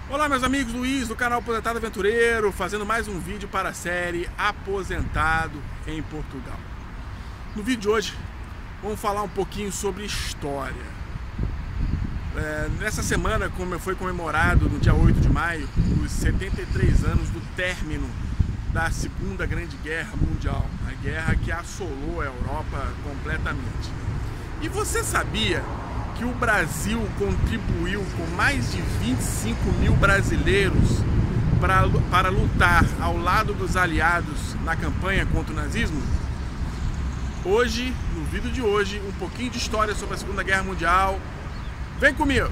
Olá meus amigos, Luiz do canal Aposentado Aventureiro, fazendo mais um vídeo para a série Aposentado em Portugal. No vídeo de hoje vamos falar um pouquinho sobre história. Nessa semana foi comemorado no dia 8 de maio os 73 anos do término da Segunda Grande Guerra Mundial, a guerra que assolou a Europa completamente. E você sabia que o Brasil contribuiu com mais de 25 mil brasileiros para lutar ao lado dos aliados na campanha contra o nazismo? Hoje, no vídeo de hoje, um pouquinho de história sobre a Segunda Guerra Mundial. Vem comigo!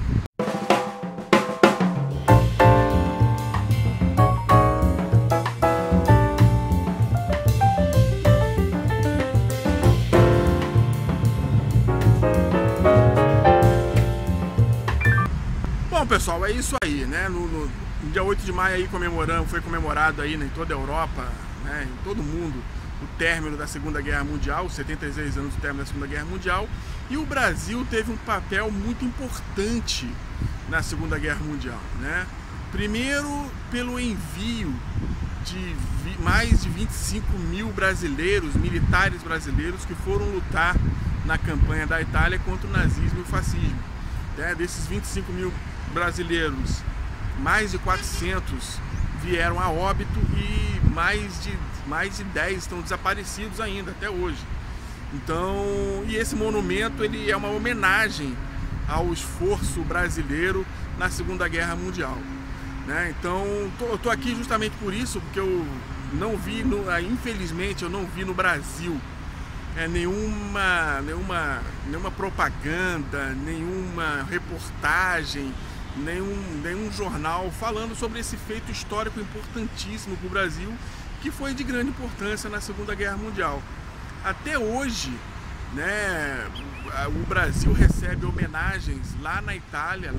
Bom pessoal, é isso aí, né? No dia 8 de maio aí foi comemorado aí, né, em toda a Europa, né, em todo o mundo, o término da Segunda Guerra Mundial, os 76 anos do término da Segunda Guerra Mundial, e o Brasil teve um papel muito importante na Segunda Guerra Mundial, né? Primeiro pelo envio de mais de 25 mil brasileiros, militares brasileiros, que foram lutar na campanha da Itália contra o nazismo e o fascismo. Desses 25 mil brasileiros, mais de 400 vieram a óbito e mais de 10 estão desaparecidos ainda até hoje. Então, e esse monumento ele é uma homenagem ao esforço brasileiro na Segunda Guerra Mundial, né? Então, eu tô aqui justamente por isso, porque eu não vi, infelizmente, eu não vi no Brasil nenhuma propaganda, nenhuma reportagem, nenhum jornal falando sobre esse feito histórico importantíssimo para o Brasil, que foi de grande importância na Segunda Guerra Mundial. Até hoje, né, o Brasil recebe homenagens lá na Itália,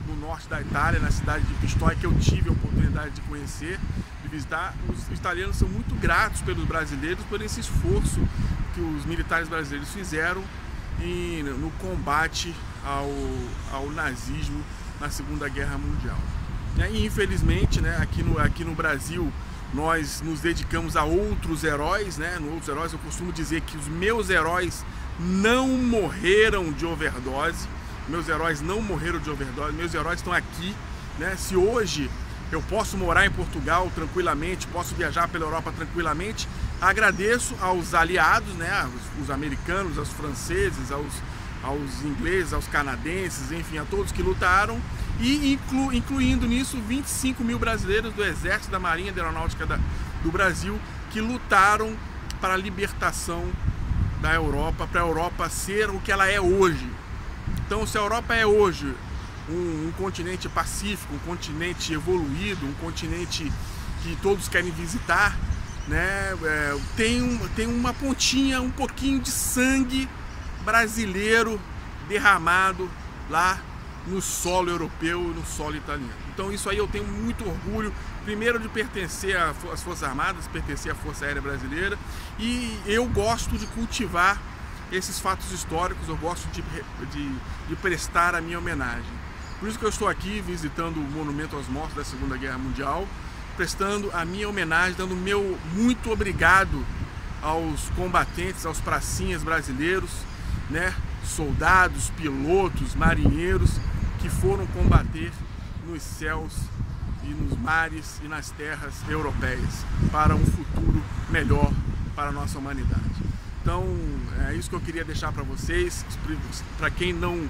no norte da Itália, na cidade de Pistoia, que eu tive a oportunidade de conhecer, de visitar. Os italianos são muito gratos pelos brasileiros por esse esforço que os militares brasileiros fizeram no combate ao nazismo na Segunda Guerra Mundial. E infelizmente, né, aqui no Brasil, nós nos dedicamos a outros heróis, né? Outros heróis, eu costumo dizer que os meus heróis não morreram de overdose. Meus heróis não morreram de overdose, meus heróis estão aqui, né? Se hoje eu posso morar em Portugal tranquilamente, posso viajar pela Europa tranquilamente, agradeço aos aliados, né? Os americanos, aos franceses, aos ingleses, aos canadenses, enfim, a todos que lutaram, e incluindo nisso 25 mil brasileiros do Exército, da Marinha, da Aeronáutica do Brasil, que lutaram para a libertação da Europa, para a Europa ser o que ela é hoje. Então, se a Europa é hoje um continente pacífico, um continente evoluído, um continente que todos querem visitar, né, tem uma pontinha, um pouquinho de sangue brasileiro derramado lá no solo europeu, no solo italiano. Então isso aí eu tenho muito orgulho, primeiro de pertencer às Forças Armadas, pertencer à Força Aérea Brasileira, e eu gosto de cultivar esses fatos históricos, eu gosto de prestar a minha homenagem. Por isso que eu estou aqui visitando o Monumento aos Mortos da Segunda Guerra Mundial, prestando a minha homenagem, dando meu muito obrigado aos combatentes, aos pracinhas brasileiros, né? Soldados, pilotos, marinheiros que foram combater nos céus e nos mares e nas terras europeias para um futuro melhor para a nossa humanidade. Então é isso que eu queria deixar para vocês. Para quem não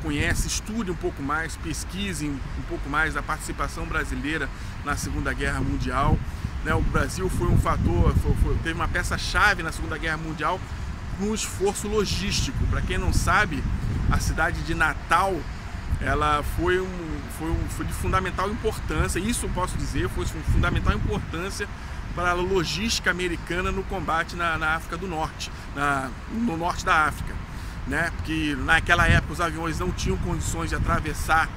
conhece, estude um pouco mais, pesquise um pouco mais da participação brasileira na Segunda Guerra Mundial, né? O Brasil foi um fator, teve uma peça-chave na Segunda Guerra Mundial no esforço logístico. Para quem não sabe, a cidade de Natal, ela foi de fundamental importância, isso eu posso dizer, foi de fundamental importância para a logística americana no combate na África do Norte, no norte da África, né? Porque naquela época os aviões não tinham condições de atravessar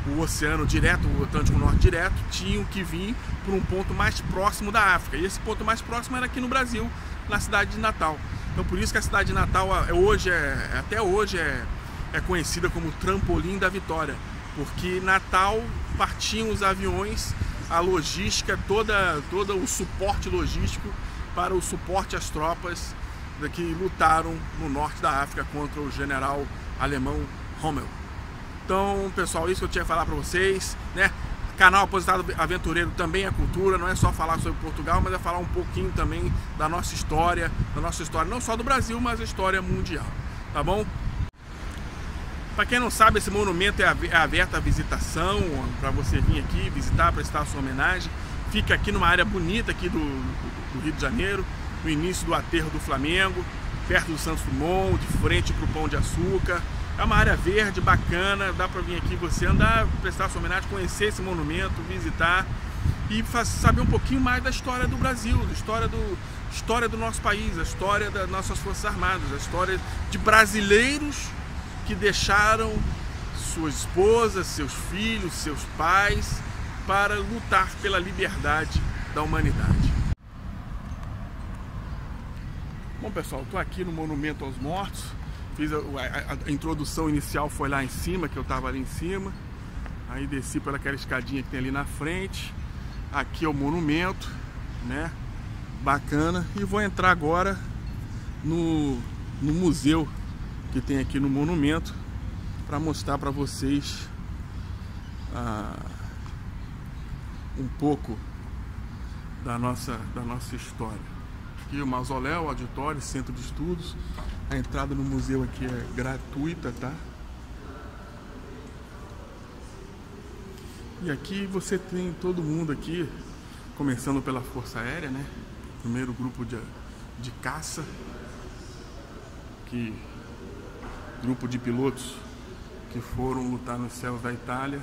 o oceano direto, o Atlântico Norte direto, tinham que vir por um ponto mais próximo da África, e esse ponto mais próximo era aqui no Brasil, na cidade de Natal. Então por isso que a cidade de Natal até hoje é conhecida como Trampolim da Vitória, porque Natal partiam os aviões, a logística, todo o suporte logístico para o suporte às tropas que lutaram no norte da África contra o general alemão Rommel. Então, pessoal, isso que eu tinha que falar para vocês, né? Canal Aposentado Aventureiro também é cultura, não é só falar sobre Portugal, mas é falar um pouquinho também da nossa história não só do Brasil, mas a história mundial, tá bom? Para quem não sabe, esse monumento é aberto à visitação, para você vir aqui visitar, prestar a sua homenagem. Fica aqui numa área bonita aqui do Rio de Janeiro, no início do aterro do Flamengo, perto do Santos Dumont, de frente para o Pão de Açúcar. É uma área verde, bacana, dá para vir aqui você andar, prestar sua homenagem, conhecer esse monumento, visitar e saber um pouquinho mais da história do Brasil, da história do nosso país, a história das nossas Forças Armadas, a história de brasileiros que deixaram suas esposas, seus filhos, seus pais para lutar pela liberdade da humanidade. Bom, pessoal, estou aqui no Monumento aos Mortos. Fiz a introdução inicial, foi lá em cima, que eu estava ali em cima. Aí desci pelaquela escadinha que tem ali na frente. Aqui é o monumento, né? Bacana. E vou entrar agora no museu que tem aqui no monumento para mostrar para vocês um pouco da nossa história. Aqui o mausoléu, o auditório, centro de estudos. A entrada no museu aqui é gratuita, tá? E aqui você tem todo mundo aqui, começando pela Força Aérea, né? Primeiro grupo de caça, grupo de pilotos que foram lutar nos céus da Itália.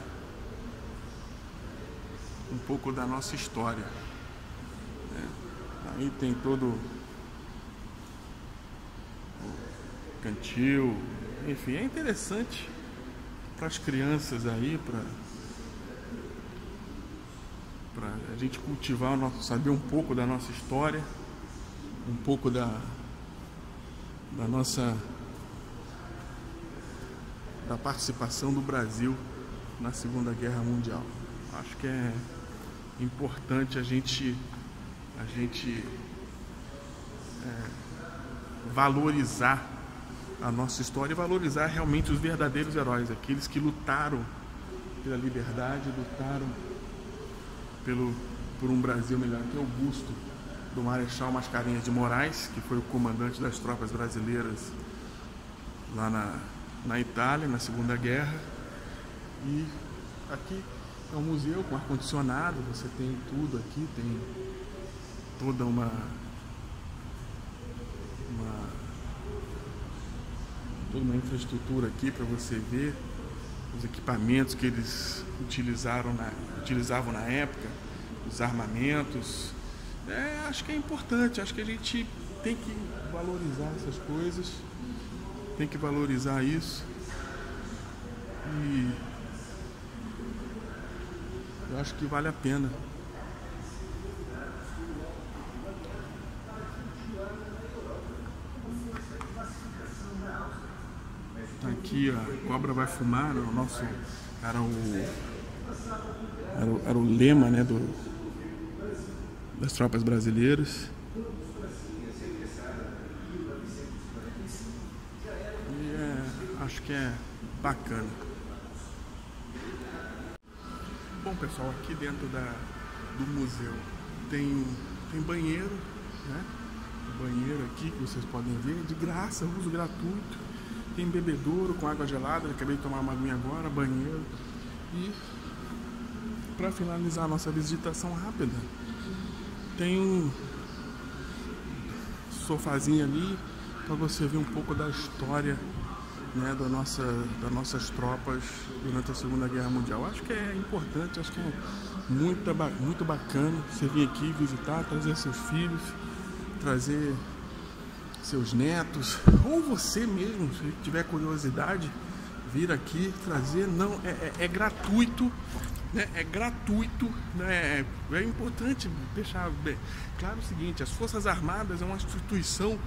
Um pouco da nossa história, né? Aí tem todo cantil, enfim, é interessante para as crianças aí, para a gente cultivar saber um pouco da nossa história, um pouco da participação do Brasil na Segunda Guerra Mundial. Acho que é importante a gente valorizar a nossa história e valorizar realmente os verdadeiros heróis, aqueles que lutaram pela liberdade, lutaram por um Brasil melhor. Aqui é o busto do Marechal Mascarenhas de Moraes, que foi o comandante das tropas brasileiras lá na Itália, na Segunda Guerra. E aqui é um museu com ar-condicionado, você tem tudo aqui, tem toda uma infraestrutura aqui para você ver os equipamentos que eles utilizavam na época, os armamentos. Acho que é importante, acho que a gente tem que valorizar essas coisas, tem que valorizar isso. E eu acho que vale a pena. Aqui a cobra vai fumar, era o lema, né, das tropas brasileiras. E acho que é bacana. Bom, pessoal, aqui dentro do museu tem banheiro, né? Banheiro aqui que vocês podem ver, de graça, uso gratuito. Tem bebedouro com água gelada, acabei de tomar uma aguinha agora, banheiro. E para finalizar a nossa visitação rápida, tem um sofazinho ali para você ver um pouco da história, né, das nossas tropas durante a Segunda Guerra Mundial. Acho que é importante, acho que é muito bacana você vir aqui visitar, trazer seus filhos, trazer seus netos, ou você mesmo, se tiver curiosidade, vir aqui, trazer. Não, é gratuito, né? É gratuito, né? É importante deixar claro o seguinte: as Forças Armadas é uma instituição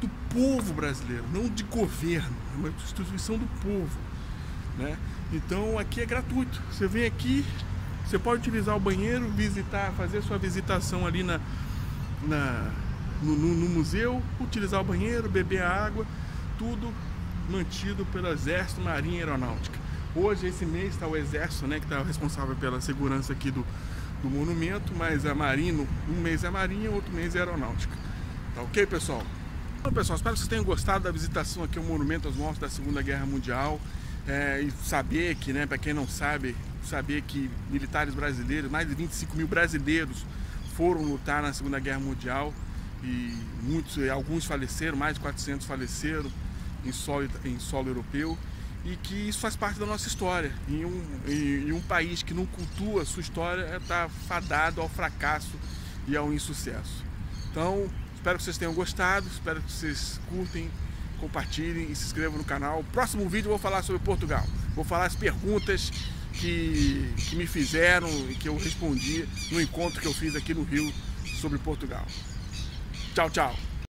do povo brasileiro, não de governo, é uma instituição do povo, né? Então aqui é gratuito. Você vem aqui, você pode utilizar o banheiro, visitar, fazer sua visitação ali no museu, utilizar o banheiro, beber a água, tudo mantido pelo Exército, Marinha e Aeronáutica. Hoje, esse mês, está o Exército, né, que está responsável pela segurança aqui do monumento, mas a Marinha, um mês é a Marinha, outro mês é a Aeronáutica. Tá ok, pessoal? Então, pessoal, espero que vocês tenham gostado da visitação aqui ao Monumento aos Mortos da Segunda Guerra Mundial. E saber que, né, para quem não sabe, saber que militares brasileiros, mais de 25 mil brasileiros foram lutar na Segunda Guerra Mundial e alguns faleceram, mais de 400 faleceram em solo europeu, e que isso faz parte da nossa história. Em um país que não cultua a sua história, está fadado ao fracasso e ao insucesso. Então, espero que vocês tenham gostado, espero que vocês curtem, compartilhem e se inscrevam no canal. No próximo vídeo eu vou falar sobre Portugal. Vou falar as perguntas que me fizeram e que eu respondi no encontro que eu fiz aqui no Rio sobre Portugal. Tchau, tchau!